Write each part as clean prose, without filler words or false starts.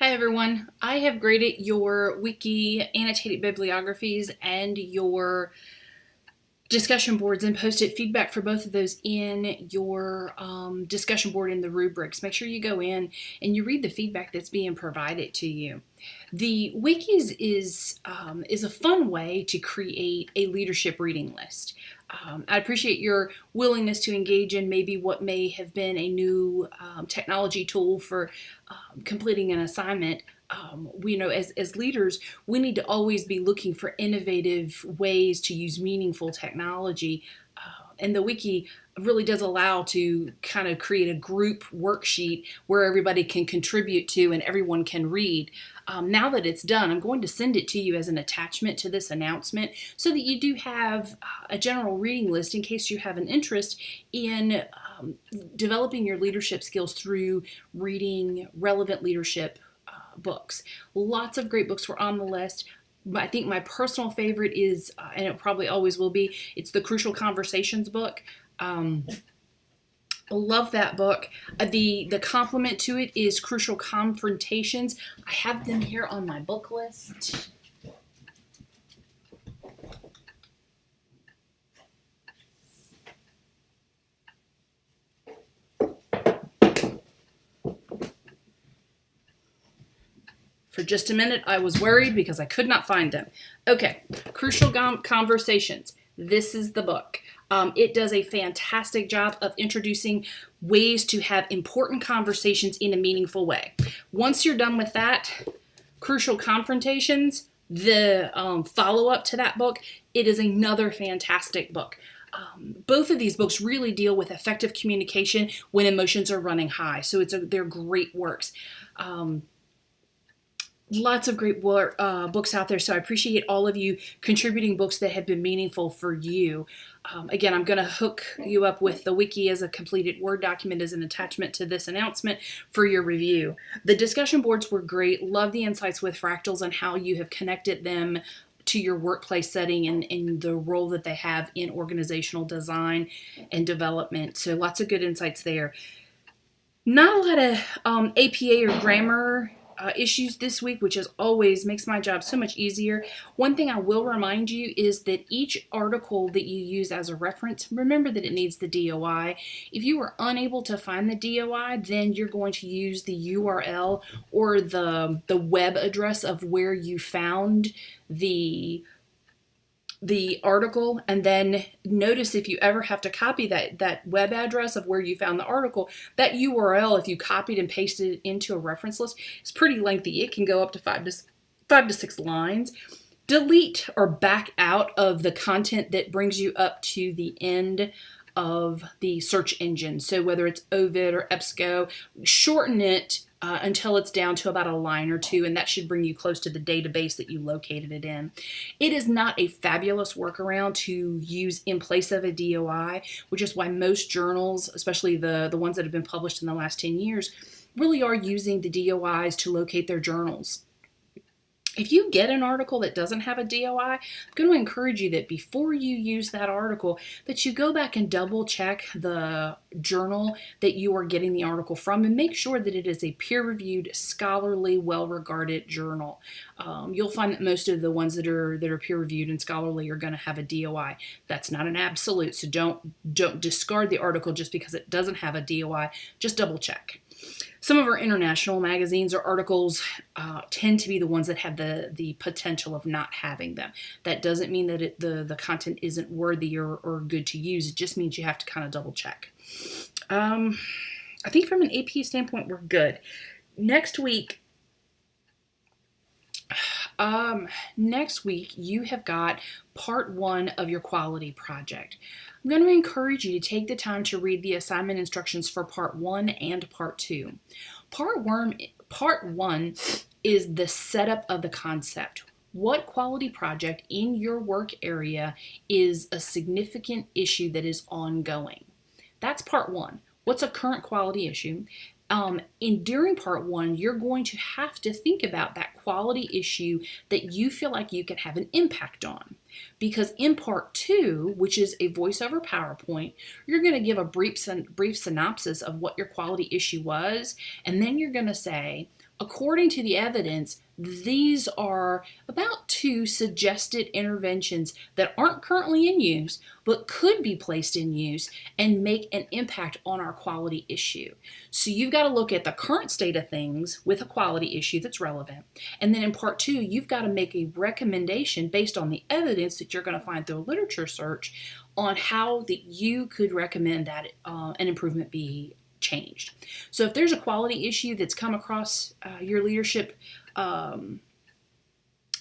Hi everyone, I have graded your wiki annotated bibliographies and your discussion boards and posted feedback for both of those in your discussion board in the rubrics. Make sure you go in and you read the feedback that's being provided to you. The wikis is a fun way to create a leadership reading list. I appreciate your willingness to engage in maybe what may have been a new technology tool for completing an assignment. As leaders, we need to always be looking for innovative ways to use meaningful technology. And the wiki really does allow to kind of create a group worksheet where everybody can contribute to and everyone can read. Now that it's done, I'm going to send it to you as an attachment to this announcement so that you do have a general reading list in case you have an interest in developing your leadership skills through reading relevant leadership books. Lots of great books were on the list. I think my personal favorite is, and it probably always will be, it's the Crucial Conversations book. I love that book. The complement to it is Crucial Confrontations. I have them here on my book list. For just a minute, I was worried because I could not find them. Okay, Crucial Conversations. This is the book. It does a fantastic job of introducing ways to have important conversations in a meaningful way. Once you're done with that, Crucial Confrontations, the follow-up to that book, it is another fantastic book. Both of these books really deal with effective communication when emotions are running high. So they're great works. Lots of great books out there, so I appreciate all of you contributing books that have been meaningful for you. Again, I'm going to hook you up with the wiki as a completed Word document as an attachment to this announcement for your review. The discussion boards were great. Love the insights with fractals and how you have connected them to your workplace setting and the role that they have in organizational design and development. So lots of good insights there. Not a lot of APA or grammar issues this week, which as always makes my job so much easier. One thing I will remind you is that each article that you use as a reference, remember that it needs the DOI. If you are unable to find the DOI, then you're going to use the URL or the web address of where you found the article, and then notice if you ever have to copy that web address of where you found the article, that URL, if you copied and pasted it into a reference list, is pretty lengthy. It can go up to 5 to 6 lines. Delete or back out of the content that brings you up to the end of the search engine. So whether it's Ovid or EBSCO, shorten it until it's down to about a line or two, and that should bring you close to the database that you located it in. It is not a fabulous workaround to use in place of a DOI, which is why most journals, especially the ones that have been published in the last 10 years, really are using the DOIs to locate their journals. If you get an article that doesn't have a DOI, I'm going to encourage you that before you use that article, that you go back and double check the journal that you are getting the article from and make sure that it is a peer-reviewed, scholarly, well-regarded journal. You'll find that most of the ones that are peer-reviewed and scholarly are going to have a DOI. That's not an absolute, so don't discard the article just because it doesn't have a DOI. Just double check. Some of our international magazines or articles tend to be the ones that have the potential of not having them. That doesn't mean that the content isn't worthy or good to use. It just means you have to kind of double check. I think from an AP standpoint, we're good. Next week, you have got part 1 of your quality project. I'm going to encourage you to take the time to read the assignment instructions for part 1 and part 2. Part 1 is the setup of the concept. What quality project in your work area is a significant issue that is ongoing? That's part 1. What's a current quality issue? During part 1, you're going to have to think about that quality issue that you feel like you can have an impact on. Because in part 2, which is a voiceover PowerPoint, you're going to give a brief synopsis of what your quality issue was, and then you're going to say, According to the evidence, these are about 2 suggested interventions that aren't currently in use, but could be placed in use and make an impact on our quality issue. So you've got to look at the current state of things with a quality issue that's relevant. And then in part 2, you've got to make a recommendation based on the evidence that you're going to find through a literature search on how that you could recommend that an improvement be changed. So if there's a quality issue that's come across your leadership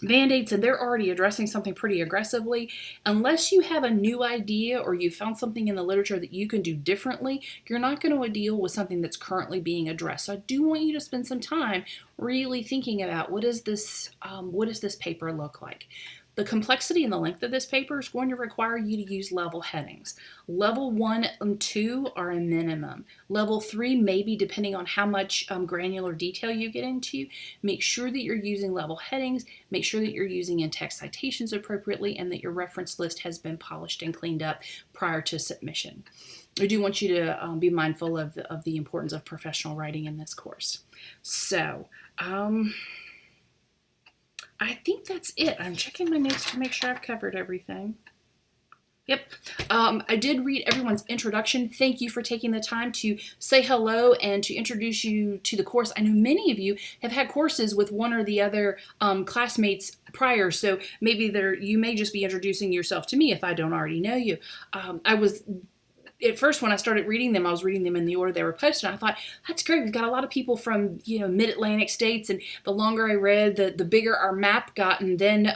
mandates and they're already addressing something pretty aggressively, unless you have a new idea or you found something in the literature that you can do differently, you're not going to deal with something that's currently being addressed. So I do want you to spend some time really thinking about what does this paper look like. The complexity and the length of this paper is going to require you to use level headings. Level 1 and 2 are a minimum. Level 3, maybe depending on how much granular detail you get into. Make sure that you're using level headings, make sure that you're using in-text citations appropriately, and that your reference list has been polished and cleaned up prior to submission. I do want you to be mindful of the importance of professional writing in this course. So, I think that's it. I'm checking my notes to make sure I've covered everything. Yep. I did read everyone's introduction. Thank you for taking the time to say hello and to introduce you to the course. I know many of you have had courses with one or the other classmates prior, so maybe you may just be introducing yourself to me if I don't already know you. At first, when I started reading them, I was reading them in the order they were posted. And I thought, that's great. We've got a lot of people from, mid-Atlantic states. And the longer I read, the bigger our map got. And then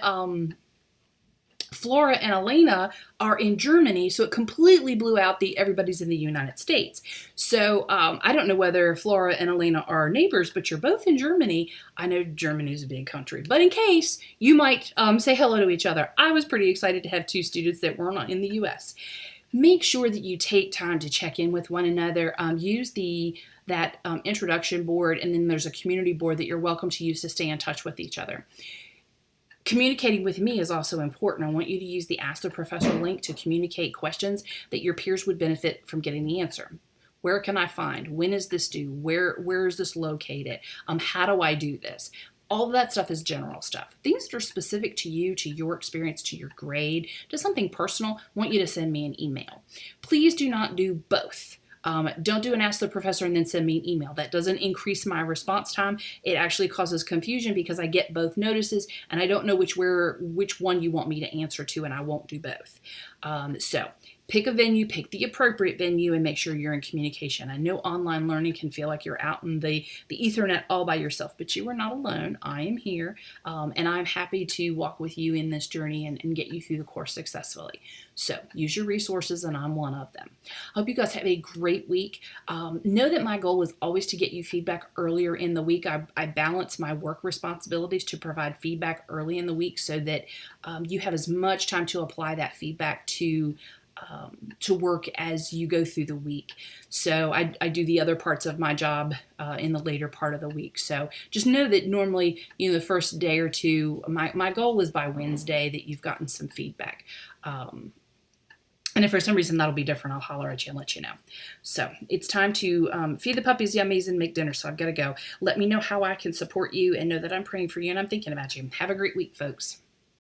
Flora and Elena are in Germany. So it completely blew out everybody's in the United States. So I don't know whether Flora and Elena are neighbors, but you're both in Germany. I know Germany's a big country. But in case, you might say hello to each other. I was pretty excited to have 2 students that were not in the U.S. Make sure that you take time to check in with one another. Use that introduction board, and then there's a community board that you're welcome to use to stay in touch with each other. Communicating with me is also important. I want you to use the Ask the Professor link to communicate questions that your peers would benefit from getting the answer. Where can I find? When is this due? Where is this located? How do I do this? All of that stuff is general stuff. Things that are specific to you, to your experience, to your grade, to something personal, I want you to send me an email. Please do not do both. Don't do an Ask the Professor and then send me an email. That doesn't increase my response time. It actually causes confusion because I get both notices and I don't know which one you want me to answer to, and I won't do both. So pick a venue, pick the appropriate venue, and make sure you're in communication. I know online learning can feel like you're out in the Ethernet all by yourself, but you are not alone. I am here, and I'm happy to walk with you in this journey and get you through the course successfully. So use your resources, and I'm one of them. I hope you guys have a great week. Know that my goal is always to get you feedback earlier in the week. I balance my work responsibilities to provide feedback early in the week so that you have as much time to apply that feedback to work as you go through the week. So I do the other parts of my job in the later part of the week. So just know that normally, the first day or two, my goal is by Wednesday that you've gotten some feedback. And if for some reason that'll be different, I'll holler at you and let you know. So it's time to feed the puppies yummies and make dinner. So I've got to go. Let me know how I can support you and know that I'm praying for you and I'm thinking about you. Have a great week, folks.